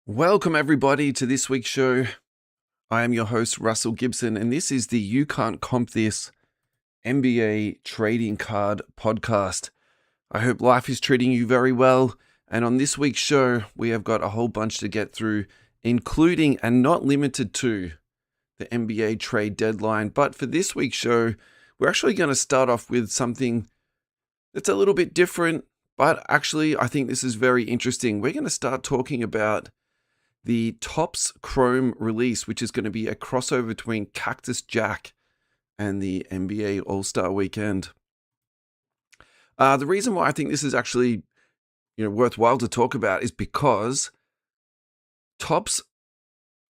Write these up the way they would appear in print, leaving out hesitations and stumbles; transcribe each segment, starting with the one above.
Welcome, everybody, to this week's show. I am your host, Russell Gibson, and this is the You Can't Comp This NBA Trading Card Podcast. I hope life is treating you very well. And on this week's show, we have got a whole bunch to get through, including and not limited to the NBA trade deadline. But for this week's show, we're actually going to start off with something that's a little bit different, but actually, I think this is very interesting. We're going to start talking about the Topps Chrome release, which is going to be a crossover between Cactus Jack and the NBA All-Star Weekend. The reason why I think this is actually, worthwhile to talk about is because Topps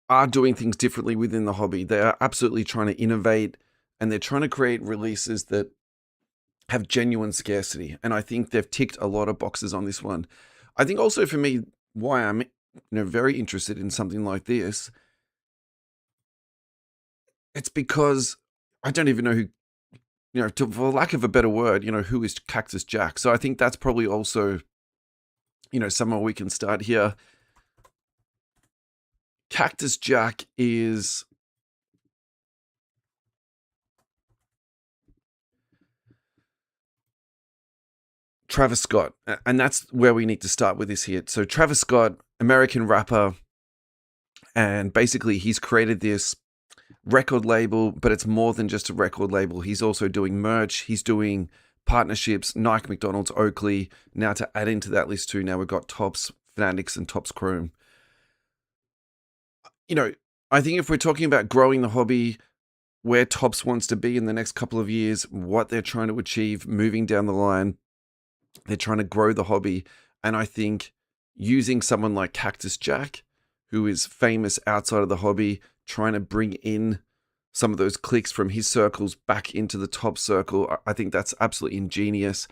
are doing things differently within the hobby. They are absolutely trying to innovate, and they're trying to create releases that have genuine scarcity. And I think they've ticked a lot of boxes on this one. I think also for me, why I'm very interested in something like this, it's because I don't even know who, for lack of a better word, who is Cactus Jack. So I think that's probably also, somewhere we can start here. Cactus Jack is Travis Scott, and that's where we need to start with this here. So Travis Scott, American rapper, and basically he's created this record label, but it's more than just a record label. He's also doing merch. He's doing partnerships, Nike, McDonald's, Oakley. Now to add into that list too, now we've got Topps, Fanatics, and Topps Chrome. I think if we're talking about growing the hobby, where Topps wants to be in the next couple of years, what they're trying to achieve moving down the line, they're trying to grow the hobby. And I think using someone like Cactus Jack, who is famous outside of the hobby, trying to bring in some of those clicks from his circles back into the top circle, I think that's absolutely ingenious.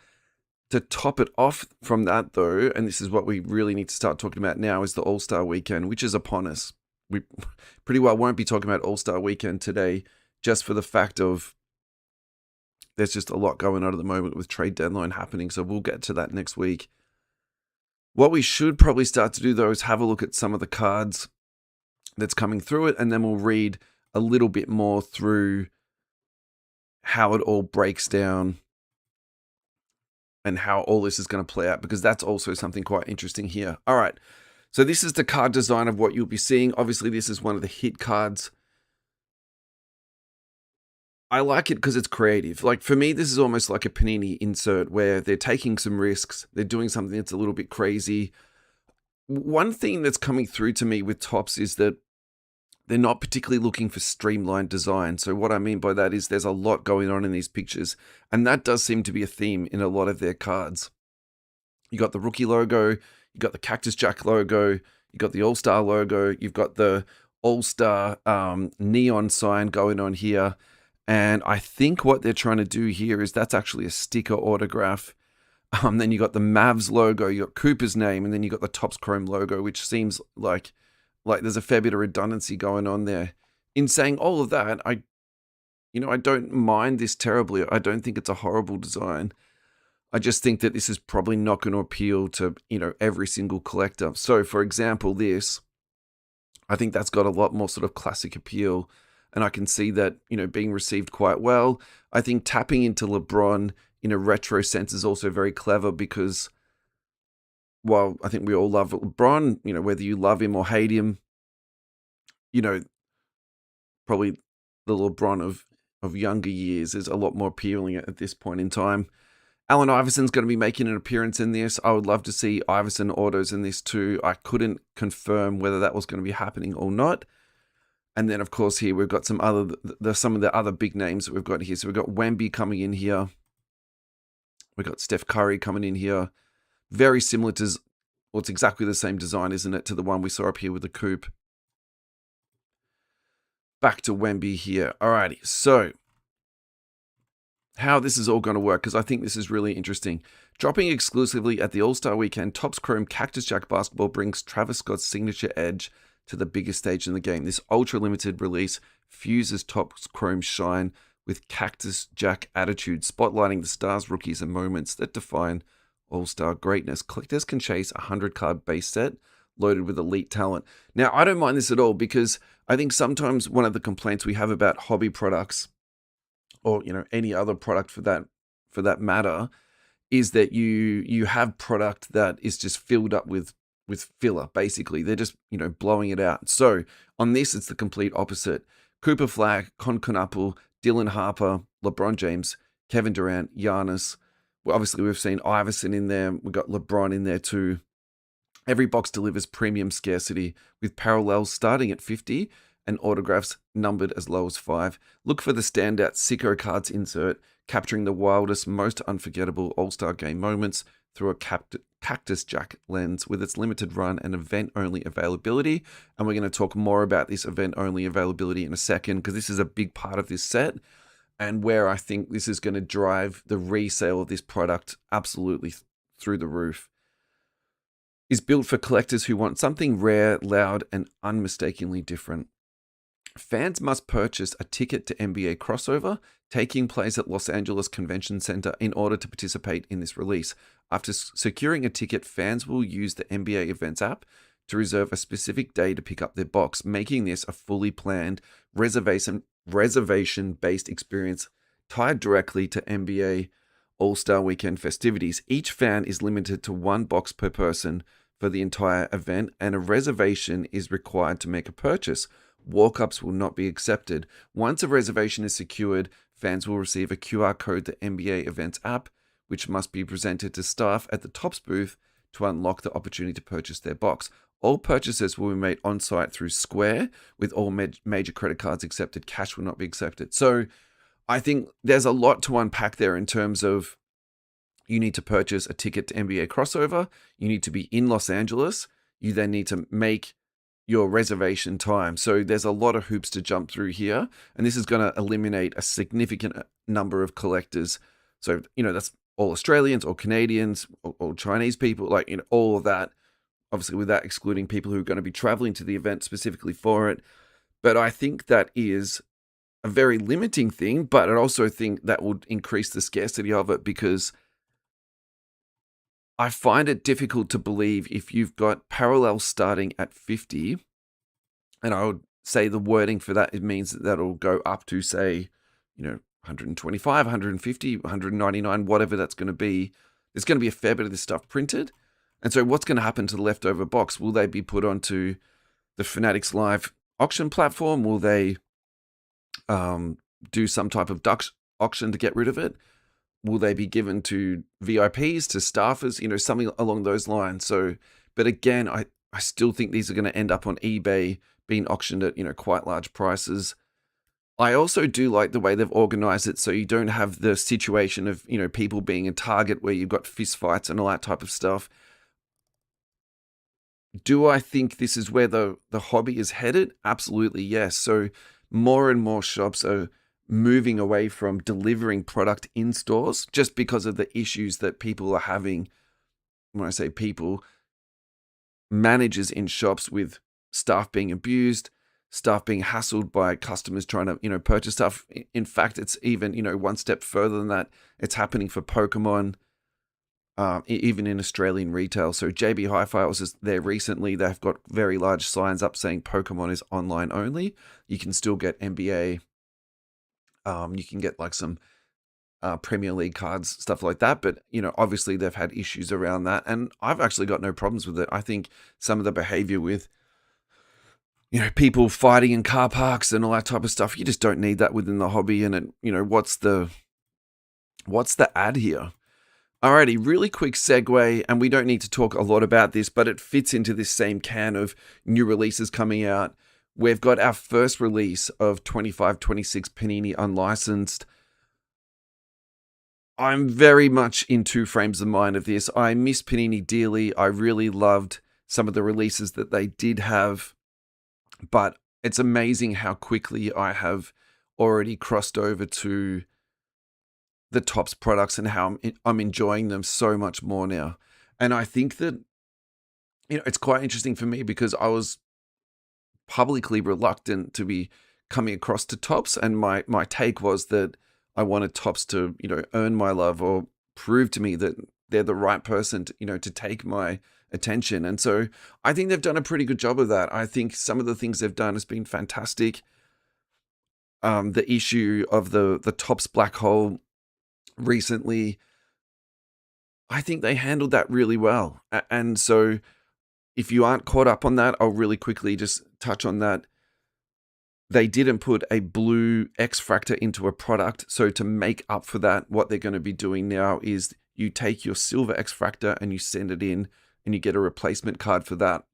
To top it off from that, though, and this is what we really need to start talking about now, is the All-Star Weekend, which is upon us. We pretty well won't be talking about All-Star Weekend today, just for the fact of there's just a lot going on at the moment with trade deadline happening, so we'll get to that next week. What we should probably start to do, though, is have a look at some of the cards that's coming through it, and then we'll read a little bit more through how it all breaks down and how all this is going to play out, because that's also something quite interesting here. All right, so this is the card design of what you'll be seeing. Obviously, this is one of the hit cards. I like it because it's creative. Like, for me, this is almost like a Panini insert where they're taking some risks. They're doing something that's a little bit crazy. One thing that's coming through to me with Topps is that they're not particularly looking for streamlined design. So what I mean by that is there's a lot going on in these pictures, and that does seem to be a theme in a lot of their cards. You got the rookie logo, you got the Cactus Jack logo, you got the All-Star logo, you've got the All-Star neon sign going on here. And I think what they're trying to do here is that's actually a sticker autograph. Then you got the Mavs logo, you got Cooper's name, and then you got the Topps Chrome logo, which seems like there's a fair bit of redundancy going on there. In saying all of that, I don't mind this terribly. I don't think it's a horrible design. I just think that this is probably not going to appeal to, every single collector. So, for example, this, I think that's got a lot more sort of classic appeal. And I can see that, being received quite well. I think tapping into LeBron in a retro sense is also very clever because, while I think we all love LeBron, whether you love him or hate him, probably the LeBron of younger years is a lot more appealing at this point in time. Allen Iverson's going to be making an appearance in this. I would love to see Iverson autos in this too. I couldn't confirm whether that was going to be happening or not. And then, of course, here we've got some of the other big names that we've got here. So we've got Wemby coming in here. We've got Steph Curry coming in here. Very similar to, well, it's exactly the same design, isn't it, to the one we saw up here with the coupe. Back to Wemby here. Alrighty, so how this is all going to work, because I think this is really interesting. Dropping exclusively at the All-Star Weekend, Topps Chrome Cactus Jack Basketball brings Travis Scott's signature edge to the biggest stage in the game. This ultra-limited release fuses Topps Chrome shine with Cactus Jack attitude, spotlighting the stars, rookies, and moments that define All-Star greatness. Collectors can chase a 100-card base set loaded with elite talent. Now, I don't mind this at all because I think sometimes one of the complaints we have about hobby products, or any other product for that matter, is that you have product that is just filled up with filler. Basically, they're just blowing it out. So on this, it's the complete opposite. Cooper Flag, Con Apple, Dylan Harper, LeBron James, Kevin Durant, Giannis. Well, obviously, we've seen Iverson in there. We've got LeBron in there too. Every box delivers premium scarcity with parallels starting at 50 and autographs numbered as low as 5. Look for the standout Sicko cards insert, capturing the wildest, most unforgettable All-Star Game moments through a Cactus Jack lens with its limited run and event-only availability. And we're going to talk more about this event-only availability in a second because this is a big part of this set and where I think this is going to drive the resale of this product absolutely through the roof. Is built for collectors who want something rare, loud, and unmistakably different. Fans must purchase a ticket to NBA Crossover, taking place at Los Angeles Convention Center in order to participate in this release. After securing a ticket, fans will use the NBA Events app to reserve a specific day to pick up their box, making this a fully planned reservation-based experience tied directly to NBA All-Star Weekend festivities. Each fan is limited to 1 box per person for the entire event, and a reservation is required to make a purchase. Walk-ups will not be accepted. Once a reservation is secured, fans will receive a QR code to NBA Events app, which must be presented to staff at the Topps booth to unlock the opportunity to purchase their box. All purchases will be made on-site through Square, with all major credit cards accepted. Cash will not be accepted. So I think there's a lot to unpack there in terms of you need to purchase a ticket to NBA Crossover. You need to be in Los Angeles. You then need to make your reservation time. So there's a lot of hoops to jump through here. And this is going to eliminate a significant number of collectors. So, that's all Australians or Canadians or Chinese people, all of that. Obviously, with that excluding people who are going to be traveling to the event specifically for it. But I think that is a very limiting thing, but I also think that would increase the scarcity of it because I find it difficult to believe if you've got parallels starting at 50, and I would say the wording for that, it means that that'll go up to, say, 125, 150, 199, whatever that's going to be. There's going to be a fair bit of this stuff printed. And so what's going to happen to the leftover box? Will they be put onto the Fanatics Live auction platform? Will they do some type of auction to get rid of it? Will they be given to VIPs, to staffers, something along those lines? So, but again, I still think these are going to end up on eBay being auctioned at, quite large prices. I also do like the way they've organized it so you don't have the situation of, people being a target where you've got fist fights and all that type of stuff. Do I think this is where the hobby is headed? Absolutely, yes. So more and more shops are moving away from delivering product in stores just because of the issues that people are having. When I say people, managers in shops with staff being abused, staff being hassled by customers trying to, purchase stuff. In fact, it's even, one step further than that. It's happening for Pokemon, even in Australian retail. So JB Hi-Fi was just there recently. They've got very large signs up saying Pokemon is online only. You can still get NBA. You can get some Premier League cards, stuff like that. But, obviously they've had issues around that. And I've actually got no problems with it. I think some of the behavior with, people fighting in car parks and all that type of stuff, you just don't need that within the hobby. And, what's the ad here? Alrighty, really quick segue. And we don't need to talk a lot about this, but it fits into this same can of new releases coming out. We've got our first release of 25-26 Panini Unlicensed. I'm very in 2 frames of mind of this. I miss Panini dearly. I really loved some of the releases that they did have, but it's amazing how quickly I have already crossed over to the Topps products and how I'm enjoying them so much more now. And I think that, it's quite interesting for me because I was publicly reluctant to be coming across to Topps, and my take was that I wanted Topps to earn my love or prove to me that they're the right person to take my attention. And so I think they've done a pretty good job of that. I think some of the things they've done has been fantastic. The issue of the Topps black hole recently, I think they handled that really well. And so if you aren't caught up on that, I'll really quickly just touch on that. They didn't put a blue X-Fractor into a product. So to make up for that, what they're going to be doing now is you take your silver X-Fractor and you send it in and you get a replacement card for that.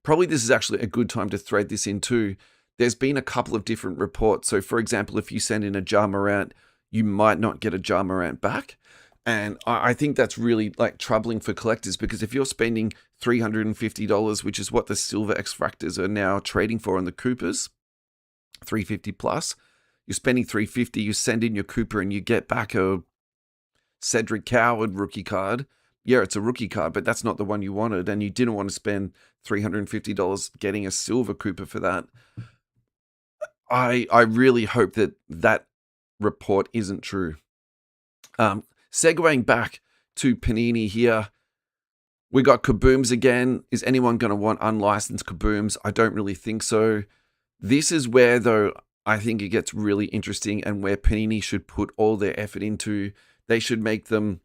Probably this is actually a good time to thread this in too. There's been a couple of different reports. So for example, if you send in a Ja Morant, you might not get a Ja Morant back. And I think that's really like troubling for collectors, because if you're spending $350, which is what the silver X-Fractors are now trading for on the Coopers, $350 plus, you're spending $350, you send in your Cooper and you get back a Cedric Coward rookie card. Yeah, it's a rookie card, but that's not the one you wanted, and you didn't want to spend $350 getting a silver Cooper for that. I really hope that that report isn't true. Segueing back to Panini here, we got Kabooms again. Is anyone going to want unlicensed Kabooms? I don't really think so. This is where, though, I think it gets really interesting and where Panini should put all their effort into. They should make them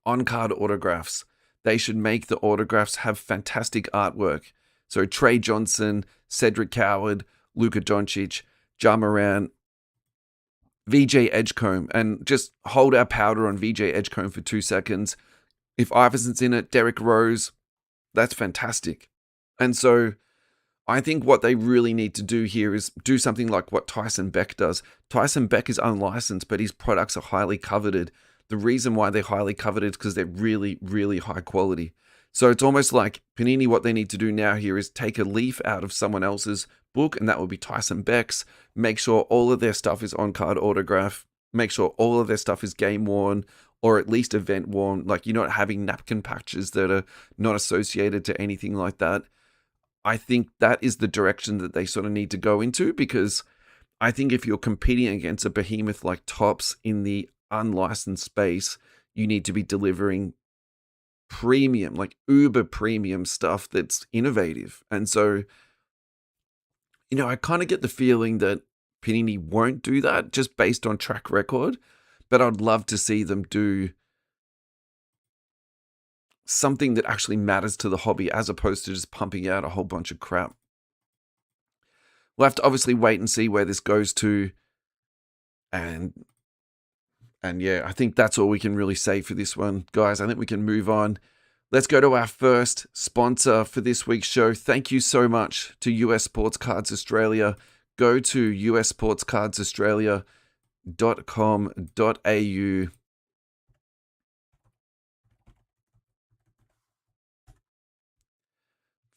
on-card autographs. They should make the autographs have fantastic artwork. So Trae Johnson, Cedric Coward, Luka Doncic, Ja Morant, VJ Edgecombe, and just hold our powder on VJ Edgecombe for 2 seconds. If Iverson's in it, Derrick Rose, that's fantastic. And so I think what they really need to do here is do something like what Tyson Beck does. Tyson Beck is unlicensed, but his products are highly coveted. The reason why they're highly coveted is because they're really, really high quality. So it's almost like Panini, what they need to do now here is take a leaf out of someone else's book, and that will be Tyson Beck's. Make sure all of their stuff is on-card autograph. Make sure all of their stuff is game-worn, or at least event-worn. Like, you're not having napkin patches that are not associated to anything like that. I think that is the direction that they sort of need to go into, because I think if you're competing against a behemoth like Topps in the unlicensed space, you need to be delivering premium, like uber premium stuff that's innovative. And so, you know, I kind of get the feeling that Panini won't do that just based on track record, but I'd love to see them do something that actually matters to the hobby as opposed to just pumping out a whole bunch of crap. We'll have to obviously wait and see where this goes to. And yeah, I think that's all we can really say for this one. Guys, I think we can move on. Let's go to our first sponsor for this week's show. Thank you so much to US Sports Cards Australia. Go to usportscardsaustralia.com.au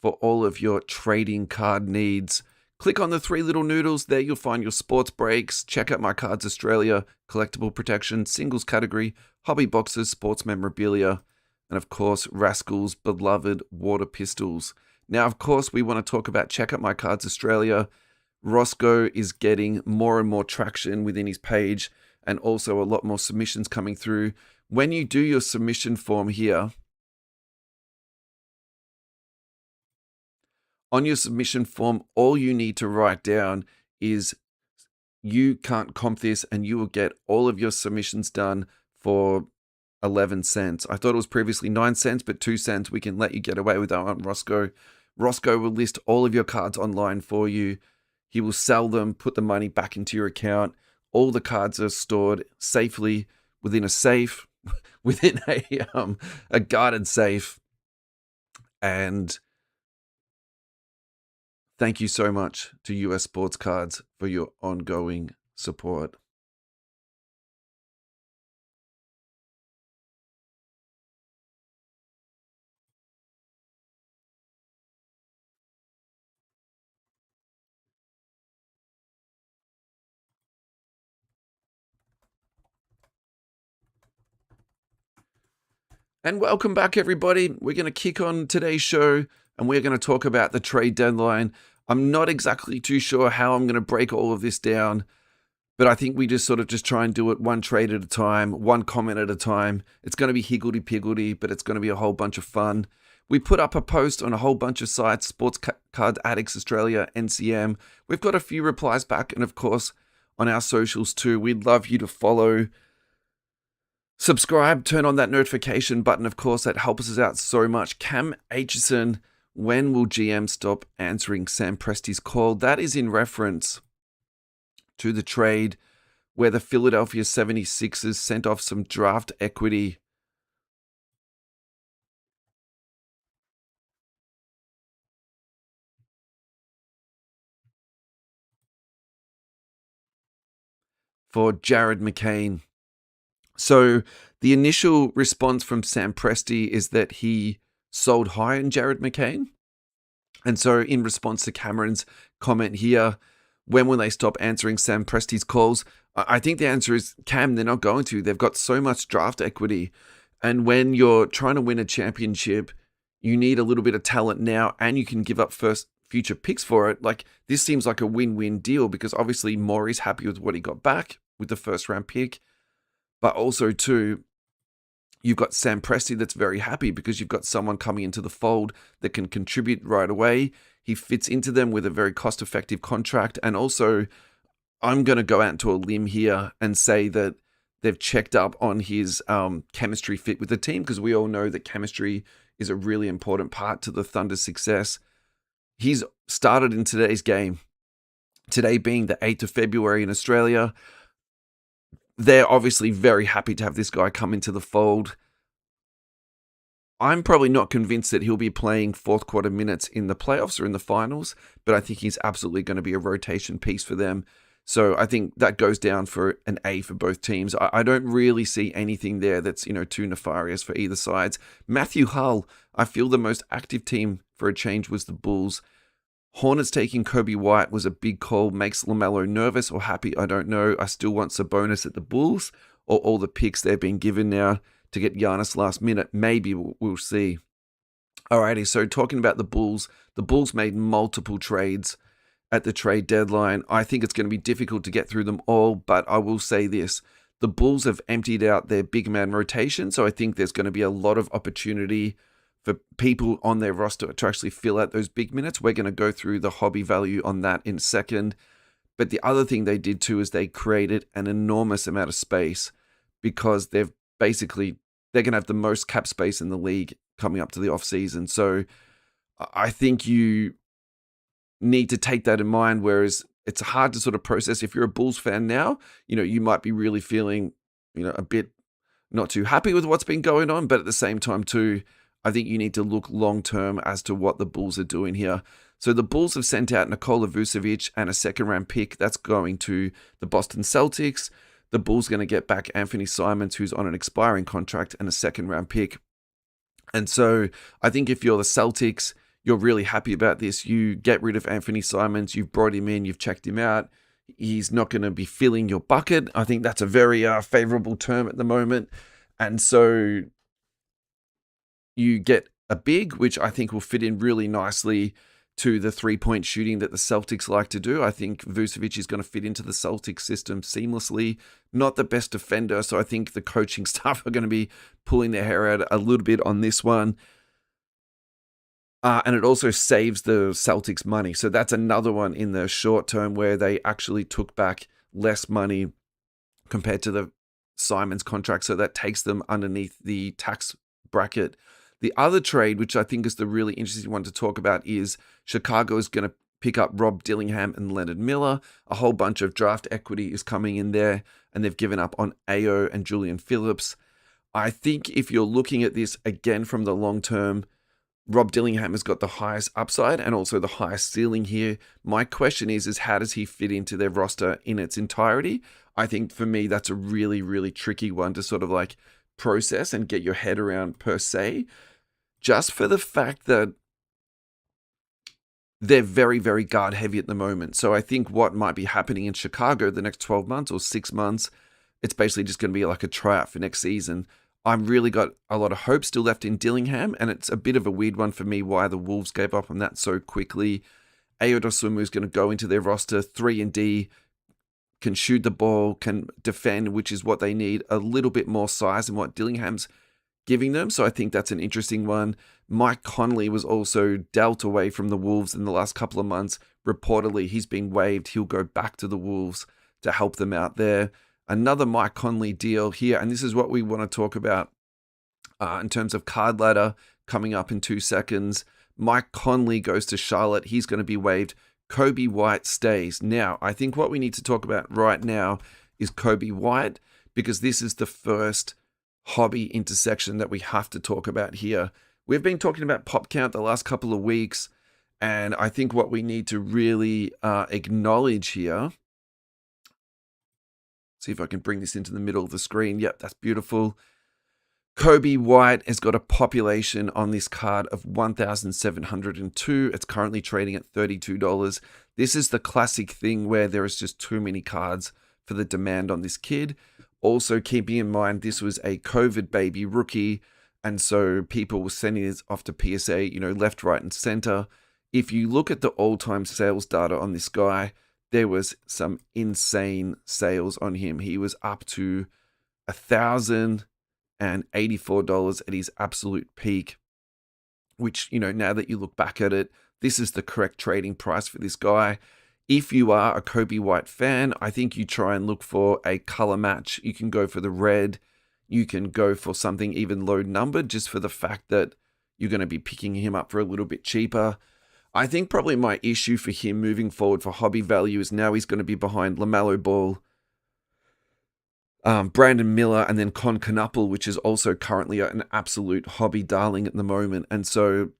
for all of your trading card needs. Click on the three little noodles. There you'll find your sports breaks. Check out my Cards Australia, collectible protection, singles category, hobby boxes, sports memorabilia, and of course, Rascal's beloved water pistols. Now, of course, we want to talk about Check Out My Cards Australia. Roscoe is getting more and more traction within his page, and also a lot more submissions coming through. When you do your submission form here, on your submission form, all you need to write down is you can't comp this, and you will get all of your submissions done for 11 cents. I thought it was previously 9 cents, but 2 cents. We can let you get away with that on Roscoe. Roscoe will list all of your cards online for you. He will sell them, put the money back into your account. All the cards are stored safely within a safe, within a guarded safe. And thank you so much to US Sports Cards for your ongoing support. And welcome back, everybody. We're going to kick on today's show, and we're going to talk about the trade deadline. I'm not exactly too sure how I'm going to break all of this down, But I think we just sort of just try and do it one trade at a time, one comment at a time. It's going to be higgledy-piggledy, but it's going to be a whole bunch of fun. We put up a post on a whole bunch of sites, Sports Card Addicts Australia, NCM. We've got a few replies back, and of course, on our socials too. We'd love you to follow, subscribe, turn on that notification button. Of course, that helps us out so much. Cam Aitchison, when will GM stop answering Sam Presti's call? That is in reference to the trade where the Philadelphia 76ers sent off some draft equity for Jared McCain. So the initial response from Sam Presti is that he sold high in Jared McCain. And so in response to Cameron's comment here, when will they stop answering Sam Presti's calls? I think the answer is, Cam, they're not going to. They've got so much draft equity. And when you're trying to win a championship, you need a little bit of talent now, and you can give up future picks for it. Like, this seems like a win-win deal, because obviously Maury's happy with what he got back with the first round pick. But also, too, you've got Sam Presti that's very happy because you've got someone coming into the fold that can contribute right away. He fits into them with a very cost-effective contract. And also, I'm going to go out into a limb here and say that they've checked up on his chemistry fit with the team, because we all know that chemistry is a really important part to the Thunder's success. He's started in today's game, today being the 8th of February in Australia. They're obviously very happy to have this guy come into the fold. I'm probably not convinced that he'll be playing fourth quarter minutes in the playoffs or in the finals, but I think he's absolutely going to be a rotation piece for them. So I think that goes down for an A for both teams. I don't really see anything there that's, too nefarious for either sides. Matthew Hull, I feel the most active team for a change was the Bulls. Hornets taking Kobe White was a big call. Makes LaMelo nervous or happy? I don't know. I still want Sabonis at the Bulls, or all the picks they're being given now to get Giannis last minute. Maybe we'll see. Alrighty, so talking about the Bulls made multiple trades at the trade deadline. I think it's going to be difficult to get through them all, but I will say this. The Bulls have emptied out their big man rotation, so I think there's going to be a lot of opportunity for people on their roster to actually fill out those big minutes. We're going to go through the hobby value on that in a second. But the other thing they did too is they created an enormous amount of space, because they're going to have the most cap space in the league coming up to the offseason. So I think you need to take that in mind, whereas it's hard to sort of process. If you're a Bulls fan now, you might be really feeling, a bit not too happy with what's been going on, but at the same time too, I think you need to look long-term as to what the Bulls are doing here. So the Bulls have sent out Nikola Vucevic and a second-round pick. That's going to the Boston Celtics. The Bulls are going to get back Anthony Simons, who's on an expiring contract, and a second-round pick. And so I think if you're the Celtics, you're really happy about this. You get rid of Anthony Simons. You've brought him in. You've checked him out. He's not going to be filling your bucket. I think that's a very favorable term at the moment. And so you get a big, which I think will fit in really nicely to the three-point shooting that the Celtics like to do. I think Vucevic is going to fit into the Celtics system seamlessly. Not the best defender, so I think the coaching staff are going to be pulling their hair out a little bit on this one. And it also saves the Celtics money. So that's another one in the short term where they actually took back less money compared to the Simons contract. So that takes them underneath the tax bracket. The other trade, which I think is the really interesting one to talk about, is Chicago is going to pick up Rob Dillingham and Leonard Miller. A whole bunch of draft equity is coming in there, and they've given up on Ayo and Julian Phillips. I think if you're looking at this again from the long term, Rob Dillingham has got the highest upside and also the highest ceiling here. My question is how does he fit into their roster in its entirety? I think for me, that's a really, really tricky one to sort of like process and get your head around per se, just for the fact that they're very, very guard heavy at the moment. So I think what might be happening in Chicago the next 12 months or 6 months, it's basically just going to be like a tryout for next season. I've really got a lot of hope still left in Dillingham, and it's a bit of a weird one for me why the Wolves gave up on that so quickly. Ayo Dosunmu is going to go into their roster, 3 and D, can shoot the ball, can defend, which is what they need, a little bit more size than what Dillingham's giving them. So I think that's an interesting one. Mike Conley was also dealt away from the Wolves in the last couple of months. Reportedly, he's been waived. He'll go back to the Wolves to help them out there. Another Mike Conley deal here, and this is what we want to talk about in terms of card ladder coming up in 2 seconds. Mike Conley goes to Charlotte. He's going to be waived. Kobe White stays. Now, I think what we need to talk about right now is Kobe White, because this is the first hobby intersection that we have to talk about here. We've been talking about pop count the last couple of weeks, and I think what we need to really acknowledge here, see if I can bring this into the middle of the screen. Yep, that's beautiful. Kobe White has got a population on this card of 1,702. It's currently trading at $32. This is the classic thing where there is just too many cards for the demand on this kid. Also, keeping in mind, this was a COVID baby rookie, and so people were sending this off to PSA, left, right, and center. If you look at the all-time sales data on this guy, there was some insane sales on him. He was up to $1,084 at his absolute peak, which, now that you look back at it, this is the correct trading price for this guy. If you are a Kobe White fan, I think you try and look for a color match. You can go for the red. You can go for something even low numbered, just for the fact that you're going to be picking him up for a little bit cheaper. I think probably my issue for him moving forward for hobby value is now he's going to be behind LaMelo Ball, Brandon Miller, and then Con Knuppel, which is also currently an absolute hobby darling at the moment. And so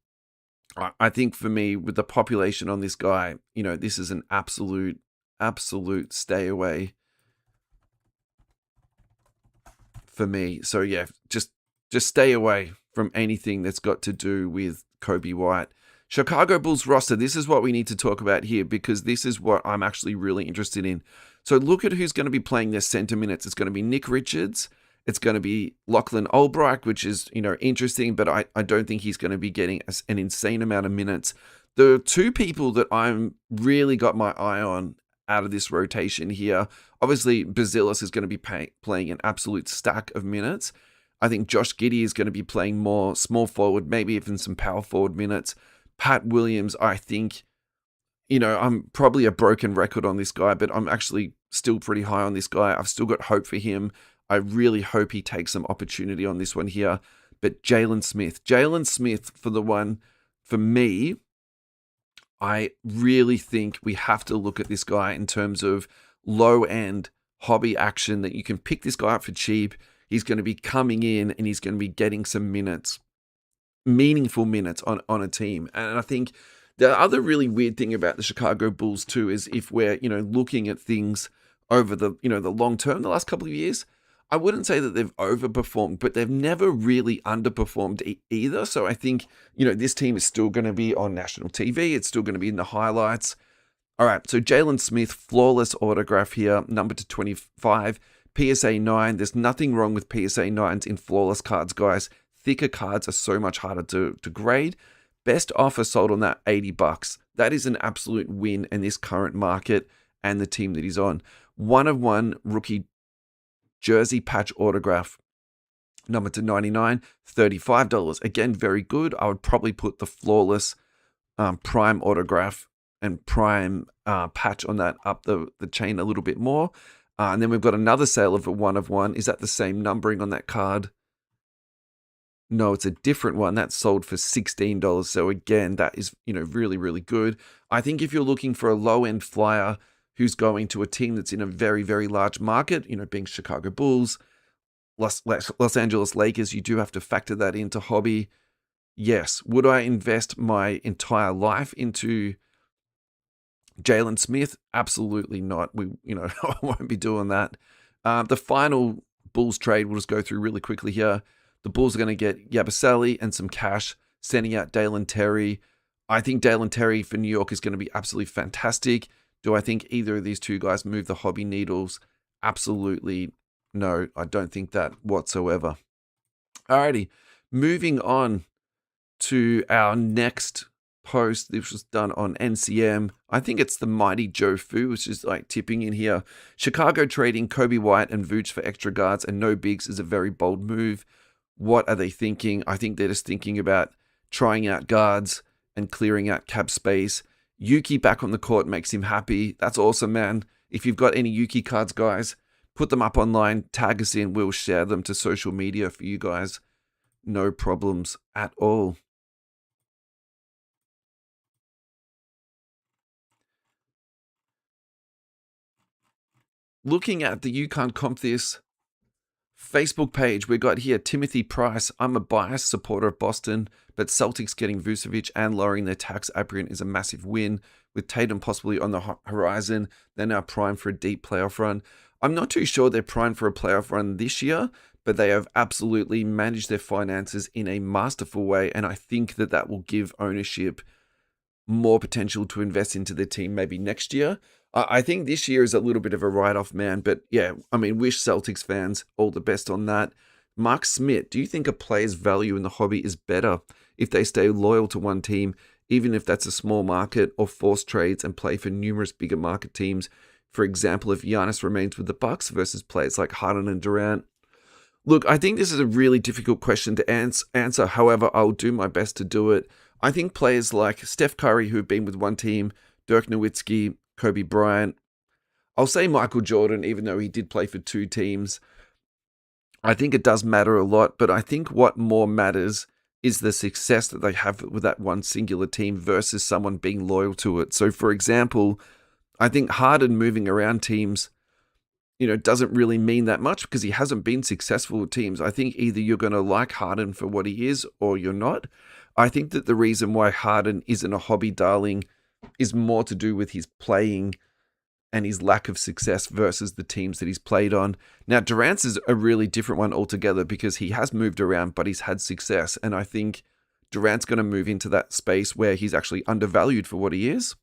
I think for me, with the population on this guy, this is an absolute stay away for me. So yeah, just stay away from anything that's got to do with Kobe White. Chicago Bulls roster, this is what we need to talk about here, because this is what I'm actually really interested in. So look at who's going to be playing their center minutes. It's going to be Nick Richards. It's going to be Lachlan Albright, which is, interesting, but I don't think he's going to be getting an insane amount of minutes. The two people that I'm really got my eye on out of this rotation here, obviously Bazilis is going to be playing an absolute stack of minutes. I think Josh Giddey is going to be playing more small forward, maybe even some power forward minutes. Pat Williams, I think, I'm probably a broken record on this guy, but I'm actually still pretty high on this guy. I've still got hope for him. I really hope he takes some opportunity on this one here. But Jalen Smith for me, I really think we have to look at this guy in terms of low-end hobby action, that you can pick this guy up for cheap. He's going to be coming in and he's going to be getting some minutes, meaningful minutes on a team. And I think the other really weird thing about the Chicago Bulls too is if we're, looking at things over the, the long term, the last couple of years, I wouldn't say that they've overperformed, but they've never really underperformed either. So I think, this team is still going to be on national TV. It's still going to be in the highlights. All right, so Jalen Smith, flawless autograph here, number to 25, PSA 9. There's nothing wrong with PSA 9s in flawless cards, guys. Thicker cards are so much harder to grade. Best offer sold on that, $80. That is an absolute win in this current market and the team that he's on. 1/1 rookie jersey patch autograph, number to 99, $35. Again, very good. I would probably put the flawless prime autograph and prime patch on that up the chain a little bit more. And then we've got another sale of a 1/1. Is that the same numbering on that card? No, it's a different one. That's sold for $16. So again, that is, really, really good. I think if you're looking for a low-end flyer who's going to a team that's in a very, very large market, being Chicago Bulls, Los Angeles Lakers, you do have to factor that into hobby. Yes. Would I invest my entire life into Jalen Smith? Absolutely not. I won't be doing that. The final Bulls trade, we'll just go through really quickly here. The Bulls are going to get Yabusele and some cash, sending out Dalen Terry. I think Dalen Terry for New York is going to be absolutely fantastic. Do I think either of these two guys move the hobby needles? Absolutely no. I don't think that whatsoever. Alrighty, moving on to our next post. This was done on NCM. I think it's the Mighty Joe Fu, which is like tipping in here. Chicago trading Kobe White and Vooch for extra guards and no bigs is a very bold move. What are they thinking? I think they're just thinking about trying out guards and clearing out cap space. Yuki back on the court makes him happy. That's awesome, man. If you've got any Yuki cards, guys, put them up online, tag us in, we'll share them to social media for you guys. No problems at all. Looking at the You Can't Comp This Facebook page, we got here Timothy Price. I'm a biased supporter of Boston, but Celtics getting Vucevic and lowering their tax apron is a massive win. With Tatum possibly on the horizon, they're now primed for a deep playoff run. I'm not too sure they're primed for a playoff run this year, but they have absolutely managed their finances in a masterful way, and I think that that will give ownership more potential to invest into their team maybe next year. I think this year is a little bit of a write-off, man. But yeah, I mean, wish Celtics fans all the best on that. Mark Smith, do you think a player's value in the hobby is better if they stay loyal to one team, even if that's a small market, or force trades and play for numerous bigger market teams? For example, if Giannis remains with the Bucks versus players like Harden and Durant. Look, I think this is a really difficult question to answer. However, I'll do my best to do it. I think players like Steph Curry, who've been with one team, Dirk Nowitzki, Kobe Bryant, I'll say Michael Jordan, even though he did play for two teams. I think it does matter a lot, but I think what more matters is the success that they have with that one singular team versus someone being loyal to it. So, for example, I think Harden moving around teams, doesn't really mean that much because he hasn't been successful with teams. I think either you're going to like Harden for what he is or you're not. I think that the reason why Harden isn't a hobby darling is more to do with his playing and his lack of success versus the teams that he's played on. Now, Durant's is a really different one altogether because he has moved around, but he's had success. And I think Durant's going to move into that space where he's actually undervalued for what he is.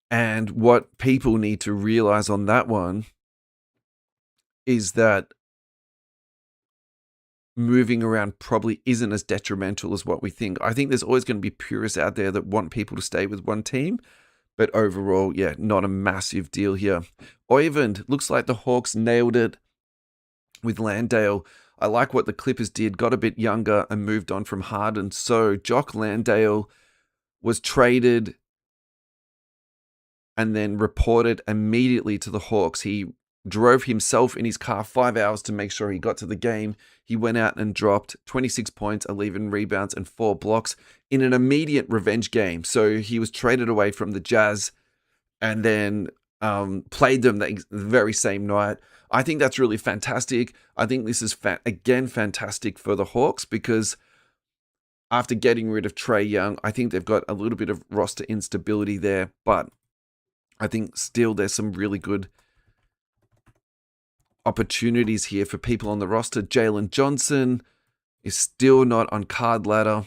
And what people need to realize on that one is that moving around probably isn't as detrimental as what we think. I think there's always going to be purists out there that want people to stay with one team, but overall, yeah, not a massive deal here. Oyvind, looks like the Hawks nailed it with Landale. I like what the Clippers did, got a bit younger and moved on from Harden. So Jock Landale was traded and then reported immediately to the Hawks. He drove himself in his car 5 hours to make sure he got to the game. He went out and dropped 26 points, 11 rebounds, and 4 blocks in an immediate revenge game. So he was traded away from the Jazz and then played them the very same night. I think that's really fantastic. I think this is, again, fantastic for the Hawks because after getting rid of Trae Young, I think they've got a little bit of roster instability there, but I think still there's some really good opportunities here for people on the roster. Jalen Johnson is still not on card ladder.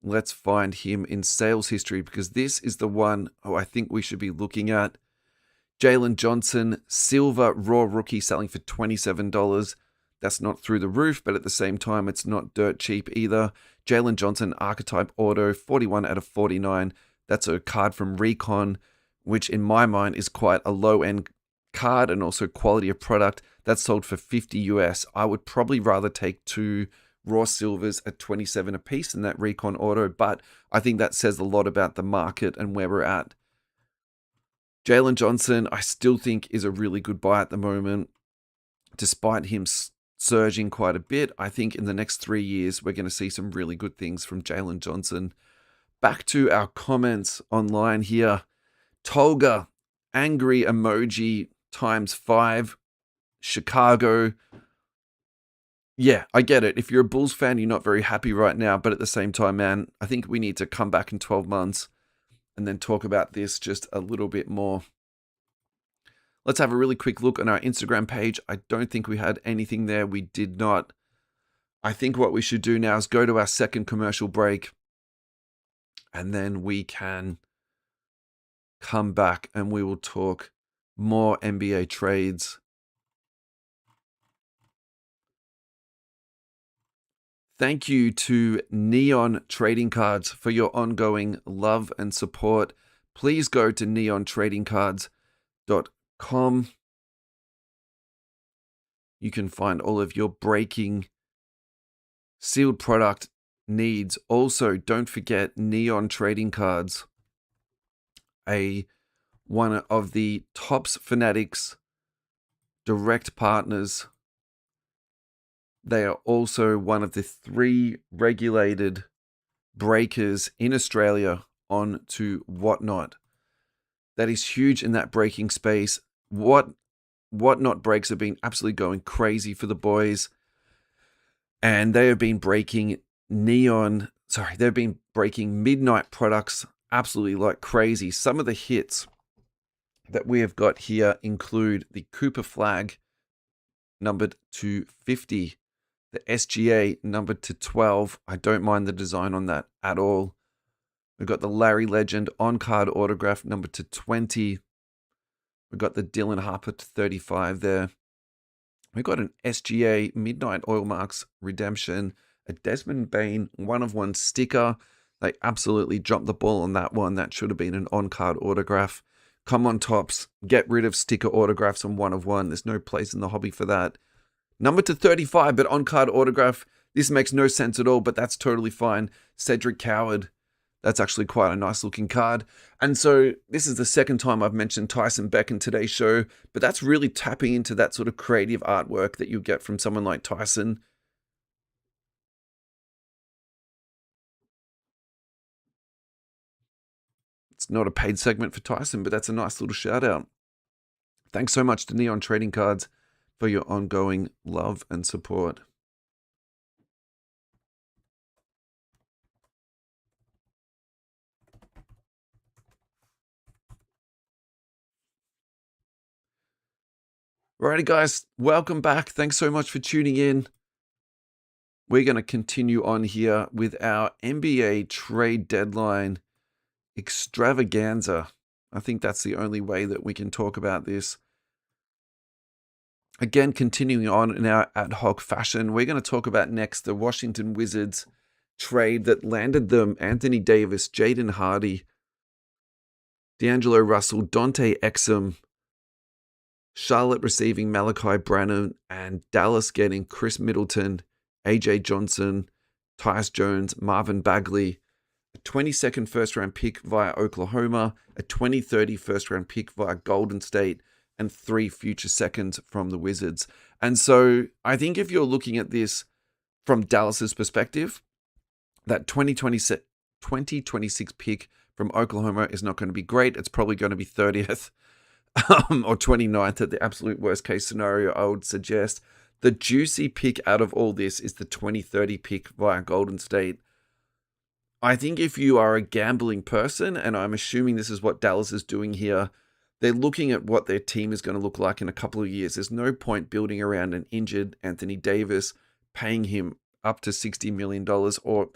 Let's find him in sales history because this is the one I think we should be looking at. Jalen Johnson, silver raw rookie selling for $27. That's not through the roof, but at the same time, it's not dirt cheap either. Jalen Johnson, archetype auto, 41 out of 49. That's a card from Recon, which in my mind is quite a low-end card and also quality of product. That's sold for $50 US. I would probably rather take 2 raw silvers at 27 a piece than that Recon auto, but I think that says a lot about the market and where we're at. Jalen Johnson, I still think is a really good buy at the moment. Despite him surging quite a bit, I think in the next 3 years, we're going to see some really good things from Jalen Johnson. Back to our comments online here. Tolga, angry emoji times 5. Chicago. Yeah, I get it. If you're a Bulls fan, you're not very happy right now. But at the same time, man, I think we need to come back in 12 months and then talk about this just a little bit more. Let's have a really quick look on our Instagram page. I don't think we had anything there. We did not. I think what we should do now is go to our second commercial break and then we can come back and we will talk more NBA trades Thank you to Neon Trading Cards for your ongoing love and support. Please go to neontradingcards.com. You can find all of your breaking sealed product needs. Also, don't forget Neon Trading Cards, one of the Topps Fanatics direct partners. They are also one of the 3 regulated breakers in Australia on to Whatnot. That is huge in that breaking space. Whatnot breaks have been absolutely going crazy for the boys. And they have been breaking they've been breaking midnight products absolutely like crazy. Some of the hits that we have got here include the Cooper flag numbered to 50, the SGA numbered to 12. I don't mind the design on that at all. We've got the Larry Legend on-card autograph numbered to 20. We've got the Dylan Harper to 35 there. We've got an SGA Midnight Oil Marks Redemption, a Desmond Bain 1-of-1 sticker. They absolutely dropped the ball on that one. That should have been an on-card autograph. Come on, Topps. Get rid of sticker autographs on 1-of-1. There's no place in the hobby for that. Number to 35, but on-card autograph. This makes no sense at all, but that's totally fine. Cedric Coward. That's actually quite a nice looking card. And so this is the second time I've mentioned Tyson Beck in today's show, but that's really tapping into that sort of creative artwork that you get from someone like Tyson. It's not a paid segment for Tyson, but that's a nice little shout out. Thanks so much to Neon Trading Cards for your ongoing love and support. Alrighty, guys, welcome back. Thanks so much for tuning in. We're going to continue on here with our NBA trade deadline extravaganza. I think that's the only way that we can talk about this. Again, continuing on in our ad hoc fashion, we're going to talk about next the Washington Wizards trade that landed them Anthony Davis, Jaden Hardy, D'Angelo Russell, Dante Exum, Charlotte receiving Malachi Branham, and Dallas getting Chris Middleton, AJ Johnson, Tyus Jones, Marvin Bagley, a 22nd first-round pick via Oklahoma, a 2030 first-round pick via Golden State, and 3 future seconds from the Wizards. And so I think if you're looking at this from Dallas's perspective, that 2026 pick from Oklahoma is not going to be great. It's probably going to be 30th. Or 29th at the absolute worst case scenario, I would suggest. The juicy pick out of all this is the 2030 pick via Golden State. I think if you are a gambling person, and I'm assuming this is what Dallas is doing here, they're looking at what their team is going to look like in a couple of years. There's no point building around an injured Anthony Davis, paying him up to $60 million, or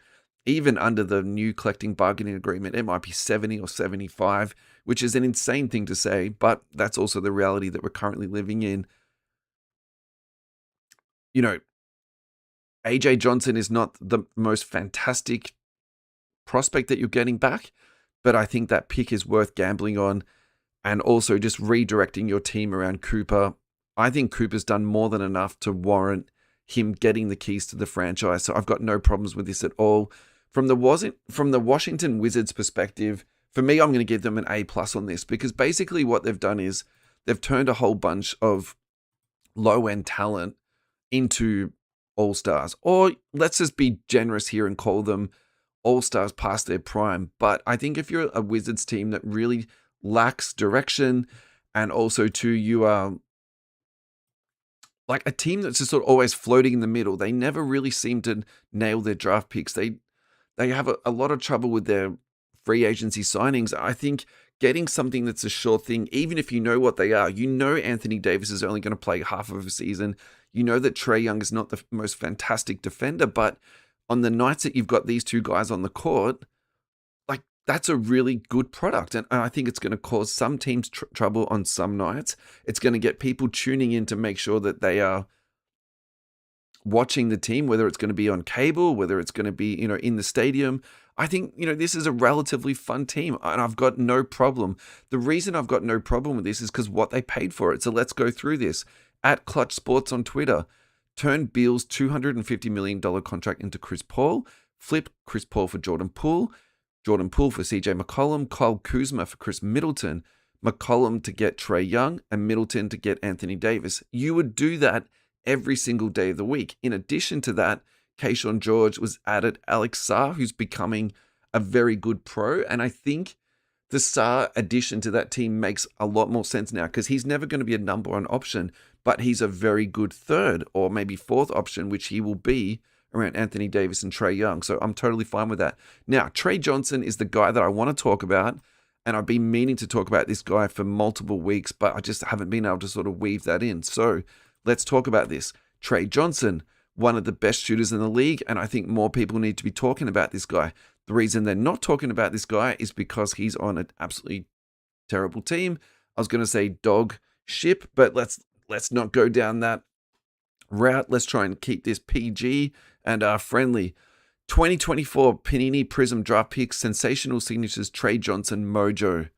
even under the new collecting bargaining agreement, it might be 70 or 75, which is an insane thing to say, but that's also the reality that we're currently living in. You know, AJ Johnson is not the most fantastic prospect that you're getting back, but I think that pick is worth gambling on, and also just redirecting your team around Cooper. I think Cooper's done more than enough to warrant him getting the keys to the franchise, so I've got no problems with this at all. From the Washington Wizards perspective, for me, I'm going to give them an A+ on this, because basically what they've done is they've turned a whole bunch of low-end talent into all-stars. Or let's just be generous here and call them all-stars past their prime. But I think if you're a Wizards team that really lacks direction, and also too, you are like a team that's just sort of always floating in the middle. They never really seem to nail their draft picks. They have a lot of trouble with their free agency signings. I think getting something that's a sure thing, even if you know what they are, you know Anthony Davis is only going to play half of a season. You know that Trae Young is not the most fantastic defender, but on the nights that you've got these two guys on the court, like that's a really good product. And I think it's going to cause some teams trouble on some nights. It's going to get people tuning in to make sure that they are watching the team, whether it's going to be on cable, whether it's going to be, in the stadium. I think, this is a relatively fun team, and I've got no problem. The reason I've got no problem with this is because what they paid for it. So let's go through this. At Clutch Sports on Twitter, turned Beal's $250 million contract into Chris Paul, flipped Chris Paul for Jordan Poole for CJ McCollum, Kyle Kuzma for Chris Middleton, McCollum to get Trae Young, and Middleton to get Anthony Davis. You would do that every single day of the week. In addition to that, Keyshawn George was added Alex Sarr, who's becoming a very good pro. And I think the Sarr addition to that team makes a lot more sense now because he's never going to be a number one option, but he's a very good third or maybe fourth option, which he will be around Anthony Davis and Trae Young. So I'm totally fine with that. Now, Trey Johnson is the guy that I want to talk about. And I've been meaning to talk about this guy for multiple weeks, but I just haven't been able to sort of weave that in. So let's talk about this. Trey Johnson, one of the best shooters in the league, and I think more people need to be talking about this guy. The reason they're not talking about this guy is because he's on an absolutely terrible team. I was going to say dog ship, but let's not go down that route. Let's try and keep this PG and friendly. 2024 Panini Prism Draft Picks Sensational Signatures Trey Johnson Mojo.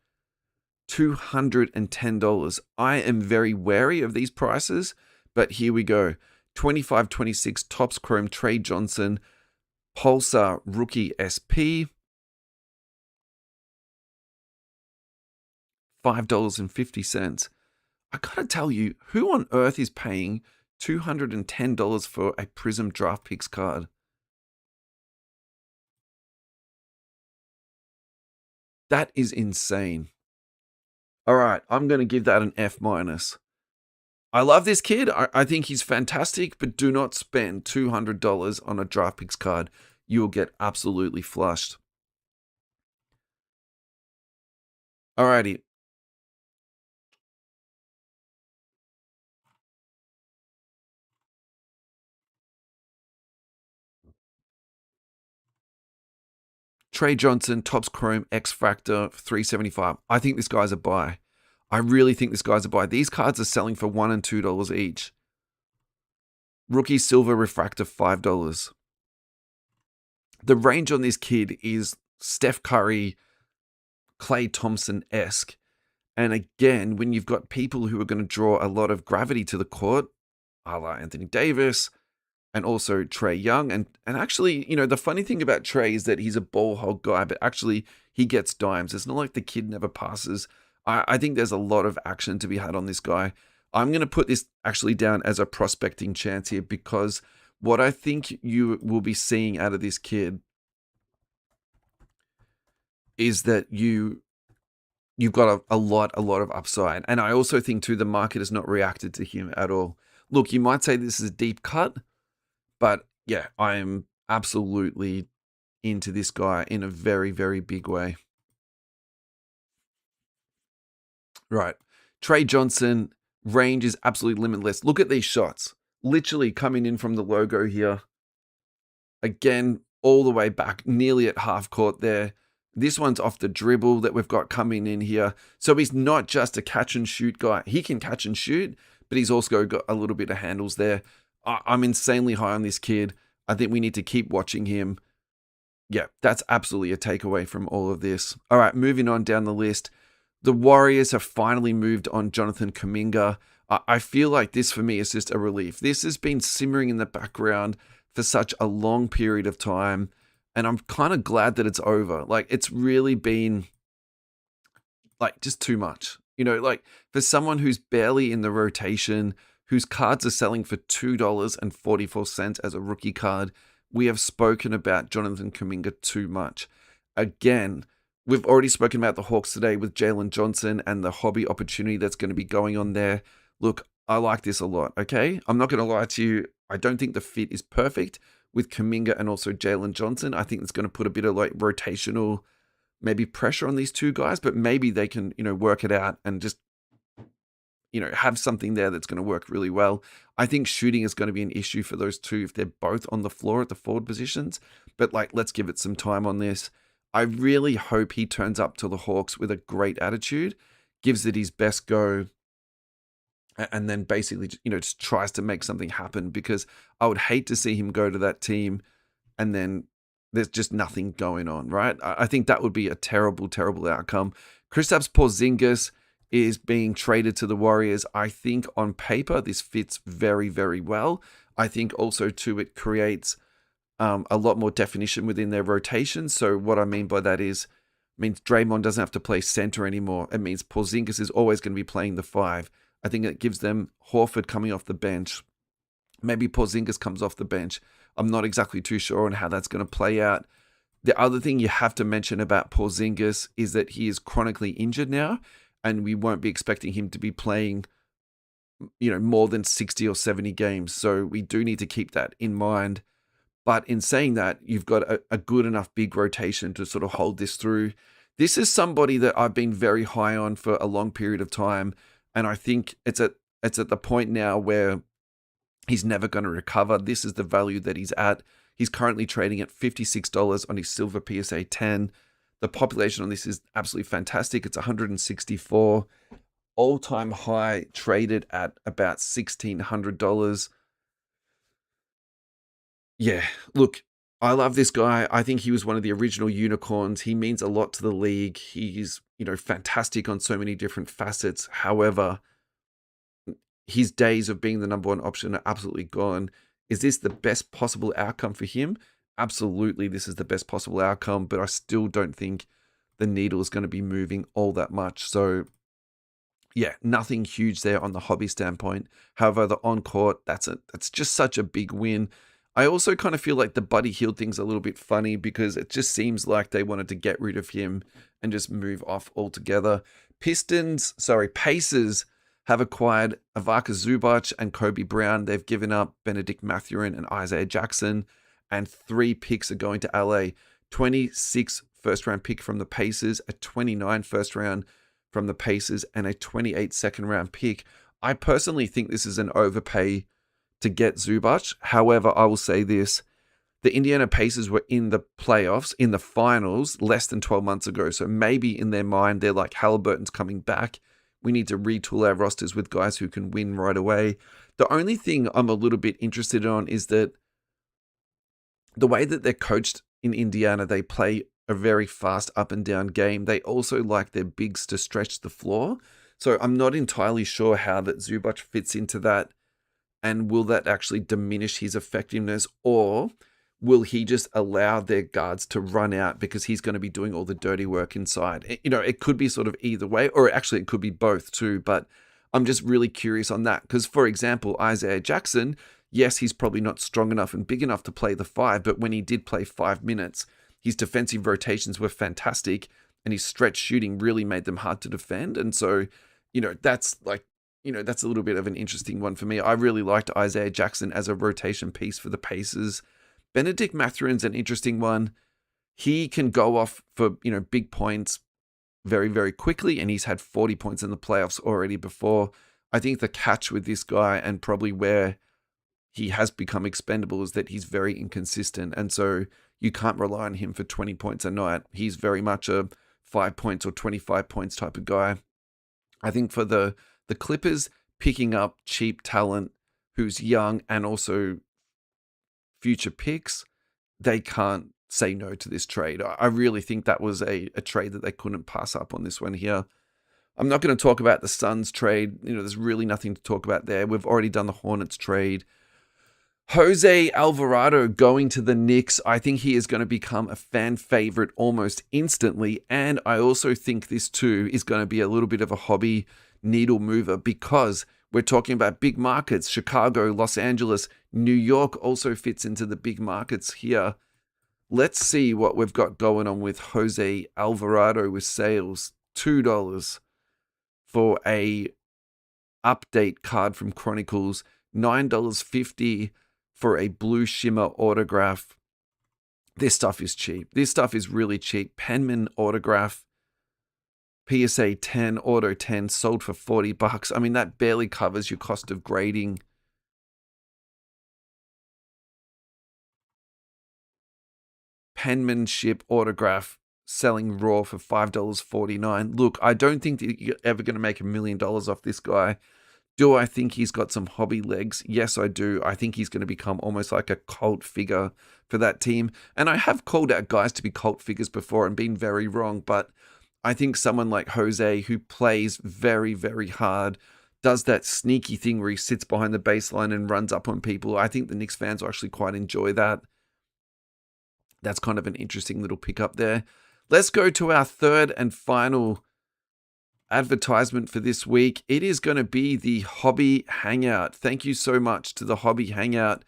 $210. I am very wary of these prices, but here we go. 25-26 Topps Chrome Trey Johnson Pulsar Rookie SP. $5.50. I gotta tell you, who on earth is paying $210 for a Prism Draft Picks card? That is insane. All right, I'm going to give that an F-. I love this kid. I think he's fantastic, but do not spend $200 on a draft picks card. You will get absolutely flushed. Alrighty. Trey Johnson, Topps Chrome, X Factor, 375. I think this guy's a buy. I really think this guy's a buy. These cards are selling for $1 and $2 each. Rookie Silver Refractor, $5. The range on this kid is Steph Curry, Klay Thompson-esque. And again, when you've got people who are going to draw a lot of gravity to the court, a la Anthony Davis, and also Trae Young. And actually, the funny thing about Trae is that he's a ball hog guy, but actually he gets dimes. It's not like the kid never passes. I think there's a lot of action to be had on this guy. I'm going to put this actually down as a prospecting chance here because what I think you will be seeing out of this kid is that you've got a lot of upside. And I also think too, the market has not reacted to him at all. Look, you might say this is a deep cut, but yeah, I am absolutely into this guy in a very, very big way. Right. Trey Johnson, range is absolutely limitless. Look at these shots. Literally coming in from the logo here. Again, all the way back, nearly at half court there. This one's off the dribble that we've got coming in here. So he's not just a catch and shoot guy. He can catch and shoot, but he's also got a little bit of handles there. I'm insanely high on this kid. I think we need to keep watching him. Yeah, that's absolutely a takeaway from all of this. All right, moving on down the list. The Warriors have finally moved on Jonathan Kuminga. I feel like this for me is just a relief. This has been simmering in the background for such a long period of time. And I'm kind of glad that it's over. Like, it's really been like just too much. Like for someone who's barely in the rotation, whose cards are selling for $2.44 as a rookie card, we have spoken about Jonathan Kuminga too much. Again, we've already spoken about the Hawks today with Jalen Johnson and the hobby opportunity that's going to be going on there. Look, I like this a lot, okay? I'm not going to lie to you. I don't think the fit is perfect with Kuminga and also Jalen Johnson. I think it's going to put a bit of like rotational, maybe pressure on these two guys, but maybe they can, work it out and just, have something there that's going to work really well. I think shooting is going to be an issue for those two if they're both on the floor at the forward positions, but let's give it some time on this. I really hope he turns up to the Hawks with a great attitude, gives it his best go, and then basically, just tries to make something happen, because I would hate to see him go to that team and then there's just nothing going on, right? I think that would be a terrible, terrible outcome. Kristaps Porzingis is being traded to the Warriors. I think on paper, this fits very, very well. I think also, too, it creates a lot more definition within their rotation. So what I mean by that means Draymond doesn't have to play center anymore. It means Porzingis is always going to be playing the 5. I think it gives them Horford coming off the bench. Maybe Porzingis comes off the bench. I'm not exactly too sure on how that's going to play out. The other thing you have to mention about Porzingis is that he is chronically injured now, and we won't be expecting him to be playing, more than 60 or 70 games. So we do need to keep that in mind. But in saying that, you've got a good enough big rotation to sort of hold this through. This is somebody that I've been very high on for a long period of time, and I think it's at the point now where he's never going to recover. This is the value that he's at. He's currently trading at $56 on his silver PSA 10. The population on this is absolutely fantastic. It's 164. All-time high traded at about $1,600. Yeah, look, I love this guy. I think he was one of the original unicorns. He means a lot to the league. He's, fantastic on so many different facets. However, his days of being the number one option are absolutely gone. Is this the best possible outcome for him? Absolutely, this is the best possible outcome, but I still don't think the needle is going to be moving all that much. So, yeah, nothing huge there on the hobby standpoint. However, the on-court, that's just such a big win. I also kind of feel like the Buddy Hield thing's a little bit funny, because it just seems like they wanted to get rid of him and just move off altogether. Pacers have acquired Ivica Zubac and Kobe Brown. They've given up Benedict Mathurin and Isaiah Jackson, and 3 picks are going to LA. 26 first-round pick from the Pacers, a 29 first-round from the Pacers, and a 28 second-round pick. I personally think this is an overpay to get Zubac. However, I will say this. The Indiana Pacers were in the playoffs, in the finals, less than 12 months ago. So maybe in their mind, they're like, Halliburton's coming back. We need to retool our rosters with guys who can win right away. The only thing I'm a little bit interested on is that the way that they're coached in Indiana, they play a very fast up and down game. They also like their bigs to stretch the floor. So I'm not entirely sure how that Zubac fits into that. And will that actually diminish his effectiveness, or will he just allow their guards to run out because he's going to be doing all the dirty work inside? It could be sort of either way, or actually it could be both too. But I'm just really curious on that, because, for example, Isaiah Jackson, yes, he's probably not strong enough and big enough to play the 5, but when he did play 5 minutes, his defensive rotations were fantastic, and his stretch shooting really made them hard to defend. And so, that's a little bit of an interesting one for me. I really liked Isaiah Jackson as a rotation piece for the Pacers. Benedict Mathurin's an interesting one. He can go off for, big points very, very quickly, and he's had 40 points in the playoffs already before. I think the catch with this guy, and probably where he has become expendable, is that he's very inconsistent, and so you can't rely on him for 20 points a night. He's very much a 5 points or 25 points type of guy. I think for the Clippers, picking up cheap talent who's young and also future picks, they can't say no to this trade. I really think that was a trade that they couldn't pass up on this one here. I'm not going to talk about the Suns trade. There's really nothing to talk about there. We've already done the Hornets trade. Jose Alvarado going to the Knicks. I think he is going to become a fan favorite almost instantly. And I also think this too is going to be a little bit of a hobby needle mover, because we're talking about big markets. Chicago, Los Angeles, New York also fits into the big markets here. Let's see what we've got going on with Jose Alvarado with sales. $2 for a update card from Chronicles. $9.50 for a blue shimmer autograph. This stuff is cheap. This stuff is really cheap. Penman autograph. PSA 10, Auto 10, sold for $40. I mean, that barely covers your cost of grading. Penmanship autograph selling raw for $5.49. Look, I don't think that you're ever going to make $1 million off this guy, Do I think he's got some hobby legs? Yes, I do. I think he's going to become almost like a cult figure for that team. And I have called out guys to be cult figures before and been very wrong, but I think someone like Jose, who plays very, very hard, does that sneaky thing where he sits behind the baseline and runs up on people. I think the Knicks fans will actually quite enjoy that. That's kind of an interesting little pickup there. Let's go to our third and final advertisement for this week. It is going to be the Hobby Hangout. Thank you so much to the Hobby Hangout.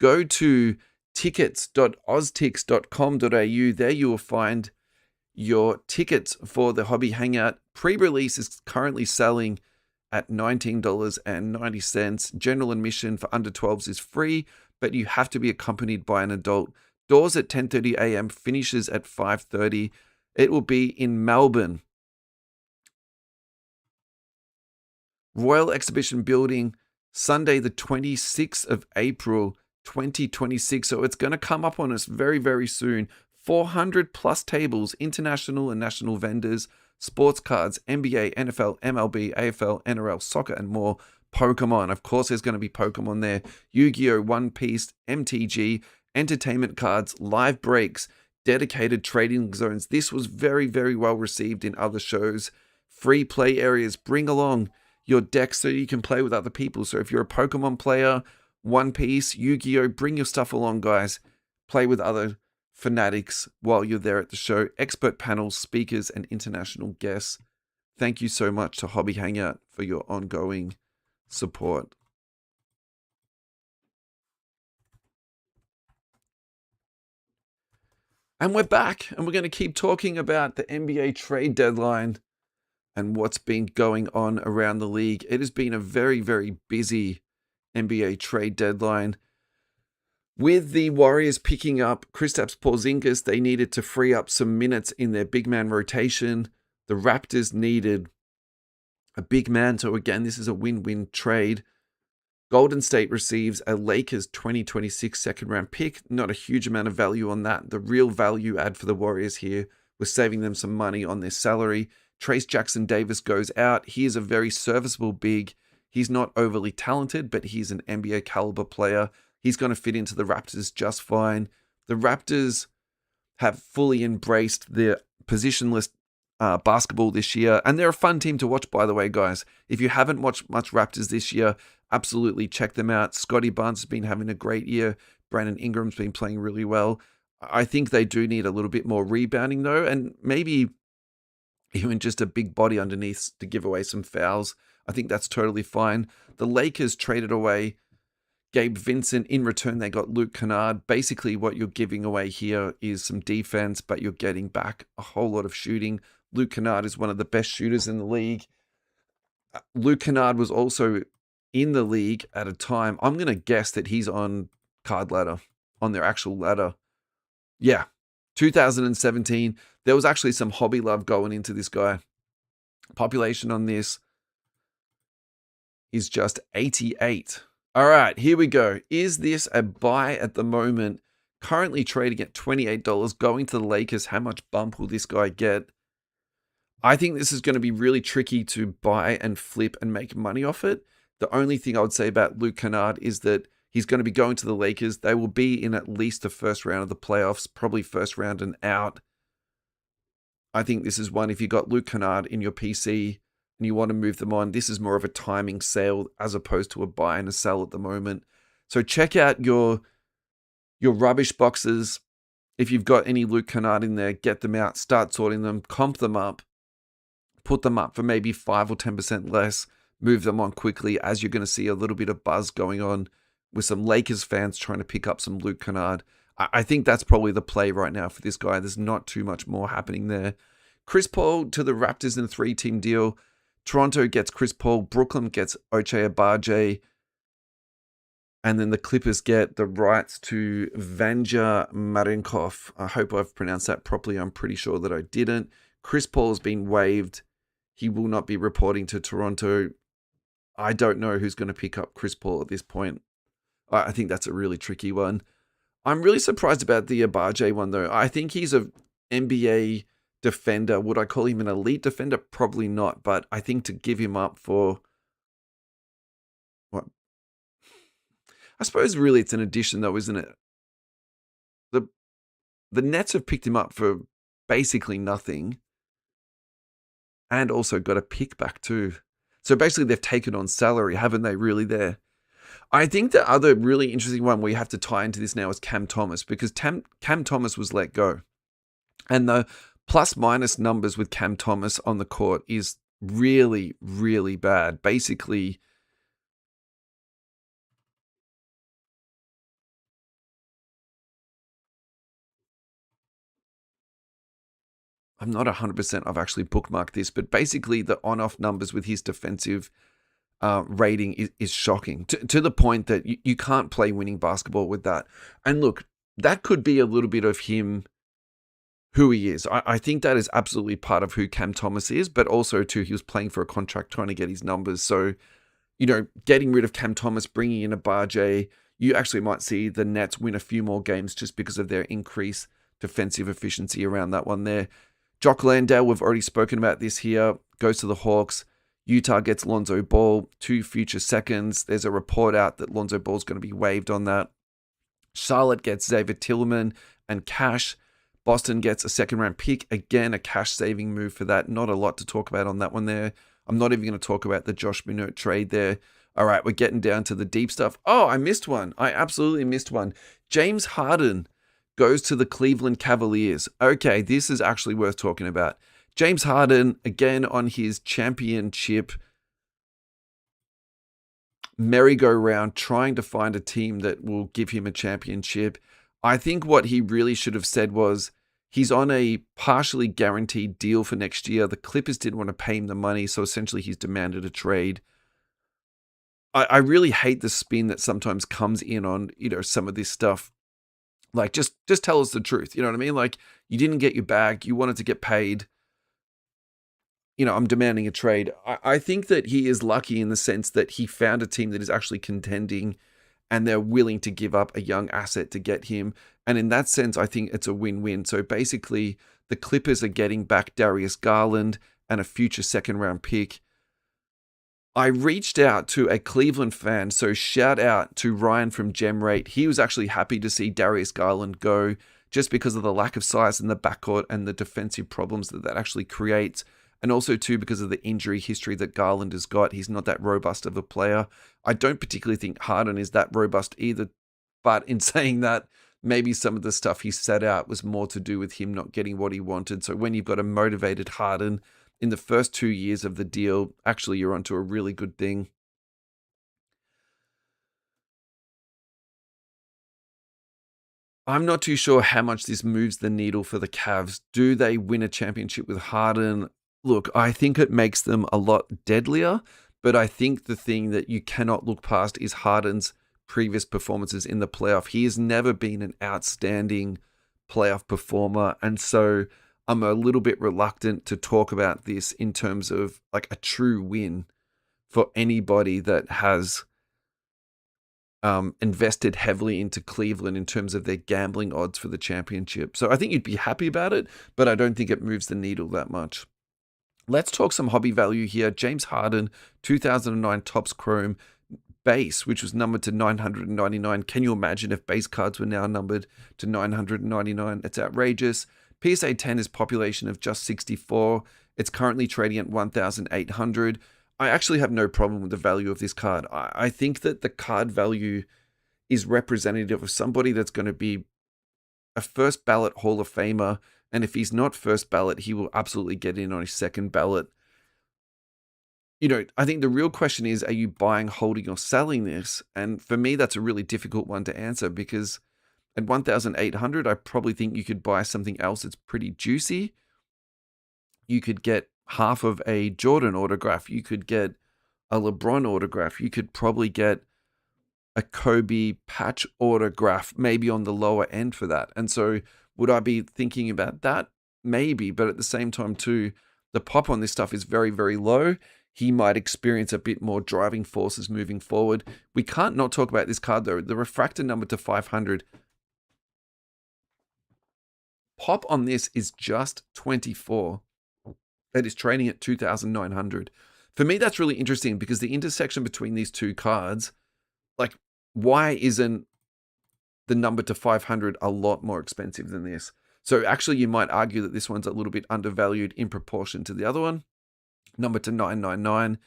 Go to tickets.oztix.com.au. There you will find your tickets for the Hobby Hangout. Pre-release is currently selling at $19.90. General admission for under 12s is free, but you have to be accompanied by an adult. Doors at 10:30 a.m., finishes at 5:30. It will be in Melbourne, Royal Exhibition Building, Sunday the 26th of April, 2026. So it's going to come up on us very, very soon. 400 plus tables, international and national vendors, sports cards, NBA, NFL, MLB, AFL, NRL, soccer, and more. Pokemon. Of course, there's going to be Pokemon there. Yu-Gi-Oh! One Piece, MTG, entertainment cards, live breaks, dedicated trading zones. This was very, very well received in other shows. Free play areas. Bring along your deck so you can play with other people. So if you're a Pokemon player, One Piece, Yu-Gi-Oh!, bring your stuff along, guys. Play with other fanatics while you're there at the show. Expert panels, speakers, and international guests. Thank you so much to Hobby Hangout for your ongoing support. And we're back, and we're going to keep talking about the NBA trade deadline and what's been going on around the league. It has been a very, very busy NBA trade deadline. With the Warriors picking up Kristaps Porzingis, they needed to free up some minutes in their big man rotation. The Raptors needed a big man, so again, this is a win-win trade. Golden State receives a Lakers 2026 second-round pick. Not a huge amount of value on that. The real value add for the Warriors here was saving them some money on their salary. Trace Jackson Davis goes out. He is a very serviceable big. He's not overly talented, but he's an NBA caliber player. He's going to fit into the Raptors just fine. The Raptors have fully embraced their positionless basketball this year, and they're a fun team to watch, by the way, guys. If you haven't watched much Raptors this year, absolutely check them out. Scotty Barnes has been having a great year. Brandon Ingram's been playing really well. I think they do need a little bit more rebounding, though, and maybe even just a big body underneath to give away some fouls. I think that's totally fine. The Lakers traded away Gabe Vincent. In return, they got Luke Kennard. Basically, what you're giving away here is some defense, but you're getting back a whole lot of shooting. Luke Kennard is one of the best shooters in the league. Luke Kennard was also in the league at a time. I'm going to guess that he's on card ladder, on their actual ladder. Yeah, 2017. There was actually some hobby love going into this guy. Population on this is just 88. All right, here we go. Is this a buy at the moment? Currently trading at $28, going to the Lakers. How much bump will this guy get? I think this is going to be really tricky to buy and flip and make money off it. The only thing I would say about Luke Kennard is that he's going to be going to the Lakers. They will be in at least the first round of the playoffs, probably first round and out. I think this is one, if you got Luke Kennard in your PC and you want to move them on, this is more of a timing sale as opposed to a buy and a sell at the moment. So check out your rubbish boxes. If you've got any Luke Kennard in there, get them out, start sorting them, comp them up, put them up for maybe 5 or 10% less, move them on quickly, as you're going to see a little bit of buzz going on with some Lakers fans trying to pick up some Luke Kennard. I think that's probably the play right now for this guy. There's not too much more happening there. Chris Paul to the Raptors in a 3-team deal. Toronto gets Chris Paul. Brooklyn gets Ochai Agbaji. And then the Clippers get the rights to Vanja Marinkov. I hope I've pronounced that properly. I'm pretty sure that I didn't. Chris Paul has been waived. He will not be reporting to Toronto. I don't know who's going to pick up Chris Paul at this point. I think that's a really tricky one. I'm really surprised about the Agbaji one, though. I think he's an NBA defender. Would I call him an elite defender? Probably not. But I think to give him up for I suppose really it's an addition though, isn't it? The the Nets have picked him up for basically nothing and also got a pick back too. So basically they've taken on salary, haven't they, really there? I think the other really interesting one we have to tie into this now is Cam Thomas, because Cam Thomas was let go. And the plus minus numbers with Cam Thomas on the court is really, really bad. Basically, I'm not 100%, I've actually bookmarked this, but basically the on-off numbers with his defensive rating is shocking to the point that you can't play winning basketball with that. And look, that could be a little bit of him, who he is. I think that is absolutely part of who Cam Thomas is, but also too, he was playing for a contract trying to get his numbers. So, getting rid of Cam Thomas, bringing in a Barjay, you actually might see the Nets win a few more games just because of their increased defensive efficiency around that one there. Jock Landale, we've already spoken about this here, goes to the Hawks. Utah gets Lonzo Ball, 2 future seconds. There's a report out that Lonzo Ball's going to be waived on that. Charlotte gets Xavier Tillman and cash. Boston gets a second-round pick. Again, a cash-saving move for that. Not a lot to talk about on that one there. I'm not even going to talk about the Josh Minert trade there. All right, we're getting down to the deep stuff. Oh, I missed one. I absolutely missed one. James Harden goes to the Cleveland Cavaliers. Okay, this is actually worth talking about. James Harden, again on his championship merry-go-round, trying to find a team that will give him a championship. I think what he really should have said was he's on a partially guaranteed deal for next year. The Clippers didn't want to pay him the money, so essentially he's demanded a trade. I really hate the spin that sometimes comes in on, some of this stuff. Like, just tell us the truth. You know what I mean? Like, you didn't get your bag. You wanted to get paid. I'm demanding a trade. I think that he is lucky in the sense that he found a team that is actually contending and they're willing to give up a young asset to get him. And in that sense, I think it's a win-win. So basically, the Clippers are getting back Darius Garland and a future second-round pick. I reached out to a Cleveland fan, so shout out to Ryan from GemRate. He was actually happy to see Darius Garland go just because of the lack of size in the backcourt and the defensive problems that actually creates. And also, too, because of the injury history that Garland has got. He's not that robust of a player. I don't particularly think Harden is that robust either. But in saying that, maybe some of the stuff he set out was more to do with him not getting what he wanted. So when you've got a motivated Harden in the first 2 years of the deal, actually you're onto a really good thing. I'm not too sure how much this moves the needle for the Cavs. Do they win a championship with Harden? Look, I think it makes them a lot deadlier, but I think the thing that you cannot look past is Harden's previous performances in the playoff. He has never been an outstanding playoff performer, and so I'm a little bit reluctant to talk about this in terms of like a true win for anybody that has invested heavily into Cleveland in terms of their gambling odds for the championship. So I think you'd be happy about it, but I don't think it moves the needle that much. Let's talk some hobby value here. James Harden, 2009 Topps Chrome base, which was numbered to 999. Can you imagine if base cards were now numbered to 999? It's outrageous. PSA 10 is population of just 64. It's currently trading at 1,800. I actually have no problem with the value of this card. I think that the card value is representative of somebody that's going to be a first ballot Hall of Famer. And if he's not first ballot, he will absolutely get in on his second ballot. I think the real question is, are you buying, holding, or selling this? And for me, that's a really difficult one to answer because at 1,800, I probably think you could buy something else that's pretty juicy. You could get half of a Jordan autograph. You could get a LeBron autograph. You could probably get a Kobe patch autograph, maybe on the lower end for that. And so would I be thinking about that? Maybe, but at the same time too, the pop on this stuff is very, very low. He might experience a bit more driving forces moving forward. We can't not talk about this card though. The refractor number to 500. Pop on this is just 24. That is trading at 2,900. For me, that's really interesting because the intersection between these two cards, like why isn't the number to 500 a lot more expensive than this? So actually, you might argue that this one's a little bit undervalued in proportion to the other one. Number to 999.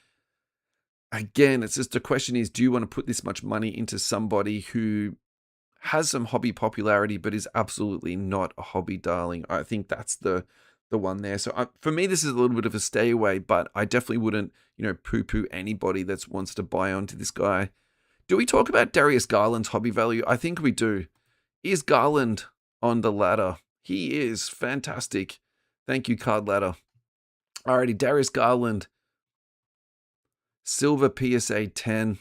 Again, it's just the question is, do you want to put this much money into somebody who has some hobby popularity but is absolutely not a hobby darling? I think that's the one there. So for me, this is a little bit of a stay away, but I definitely wouldn't, poo-poo anybody that wants to buy onto this guy. Do we talk about Darius Garland's hobby value? I think we do. Is Garland on the ladder? He is fantastic. Thank you, Card Ladder. Alrighty, Darius Garland. Silver PSA 10.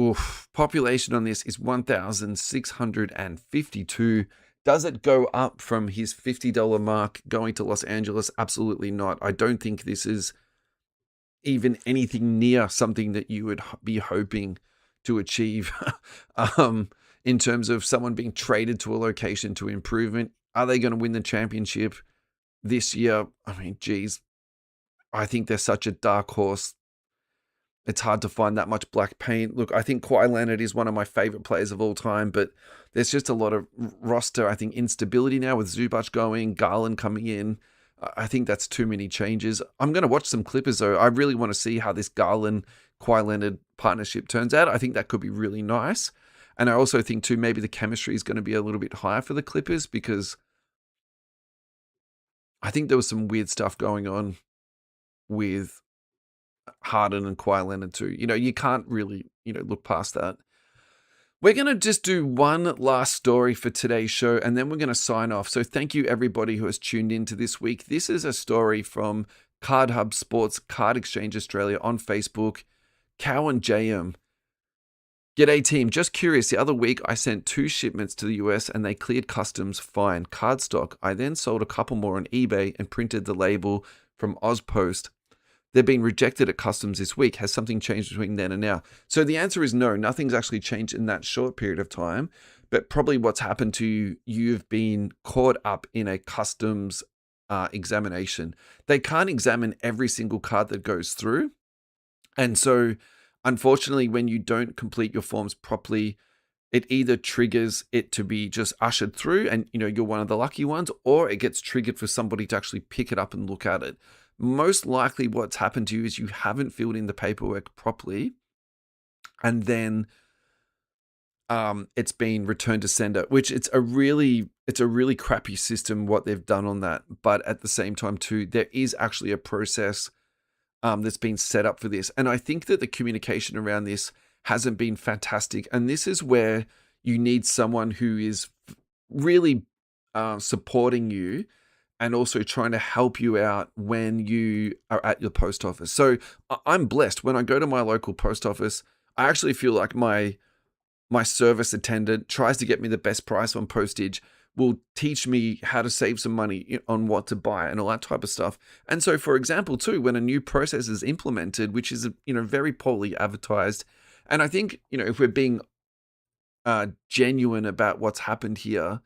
Oof. Population on this is 1,652. Does it go up from his $50 mark going to Los Angeles? Absolutely not. I don't think this is even anything near something that you would be hoping to achieve in terms of someone being traded to a location to improvement. Are they going to win the championship this year? I mean, geez, I think they're such a dark horse. It's hard to find that much black paint. Look, I think Kawhi Leonard is one of my favorite players of all time, but there's just a lot of roster, I think, instability now with Zubac going, Garland coming in. I think that's too many changes. I'm going to watch some Clippers, though. I really want to see how this Garland-Kawhi Leonard partnership turns out. I think that could be really nice. And I also think, too, maybe the chemistry is going to be a little bit higher for the Clippers because I think there was some weird stuff going on with Harden and Kawhi Leonard too. You can't really, look past that. We're going to just do one last story for today's show, and then we're going to sign off. So thank you, everybody who has tuned into this week. This is a story from Card Hub Sports Card Exchange Australia on Facebook. Cowan JM. G'day, team. Just curious, the other week I sent 2 shipments to the US and they cleared customs fine. Cardstock. I then sold a couple more on eBay and printed the label from Ozpost. They're being rejected at customs this week. Has something changed between then and now? So the answer is no. Nothing's actually changed in that short period of time. But probably what's happened to you, you've been caught up in a customs examination. They can't examine every single card that goes through. And so, unfortunately, when you don't complete your forms properly, it either triggers it to be just ushered through and, you're one of the lucky ones, or it gets triggered for somebody to actually pick it up and look at it. Most likely what's happened to you is you haven't filled in the paperwork properly, and then it's been returned to sender, which it's a really crappy system what they've done on that. But at the same time too, there is actually a process that's been set up for this. And I think that the communication around this hasn't been fantastic. And this is where you need someone who is really supporting you and also trying to help you out when you are at your post office. So I'm blessed. When I go to my local post office, I actually feel like my service attendant tries to get me the best price on postage, will teach me how to save some money on what to buy and all that type of stuff. And so, for example, too, when a new process is implemented, which is, very poorly advertised, and I think, if we're being genuine about what's happened here,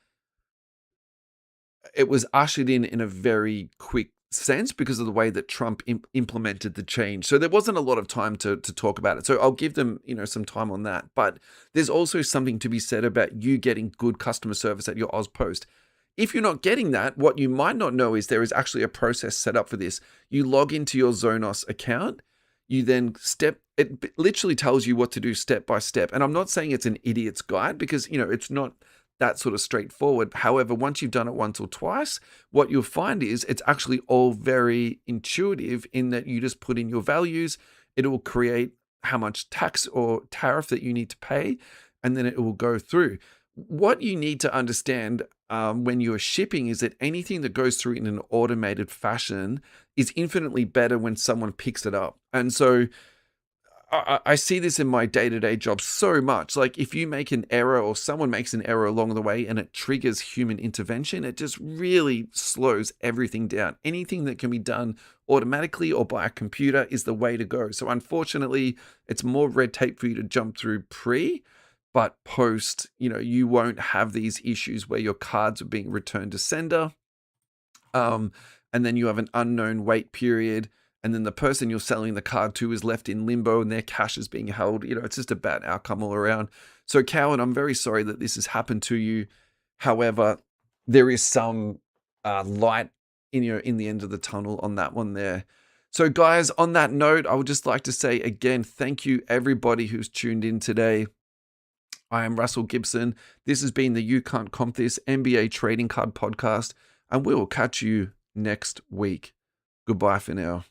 it was ushered in a very quick sense because of the way that Trump implemented the change. So there wasn't a lot of time to talk about it. So I'll give them, some time on that. But there's also something to be said about you getting good customer service at your Ozpost. If you're not getting that, what you might not know is there is actually a process set up for this. You log into your Zonos account. You then it literally tells you what to do step by step. And I'm not saying it's an idiot's guide because, it's not that sort of straightforward. However, once you've done it once or twice, what you'll find is it's actually all very intuitive in that you just put in your values. It will create how much tax or tariff that you need to pay, and then it will go through. What you need to understand when you're shipping is that anything that goes through in an automated fashion is infinitely better when someone picks it up. And so I see this in my day-to-day job so much. Like if you make an error or someone makes an error along the way and it triggers human intervention, it just really slows everything down. Anything that can be done automatically or by a computer is the way to go. So unfortunately, it's more red tape for you to jump through but post, you won't have these issues where your cards are being returned to sender. And then you have an unknown wait period. and then the person you're selling the card to is left in limbo and their cash is being held. It's just a bad outcome all around. So, Cowan, I'm very sorry that this has happened to you. However, there is some light in the end of the tunnel on that one there. So, guys, on that note, I would just like to say again, thank you everybody who's tuned in today. I am Russell Gibson. This has been the You Can't Comp This NBA Trading Card Podcast, and we will catch you next week. Goodbye for now.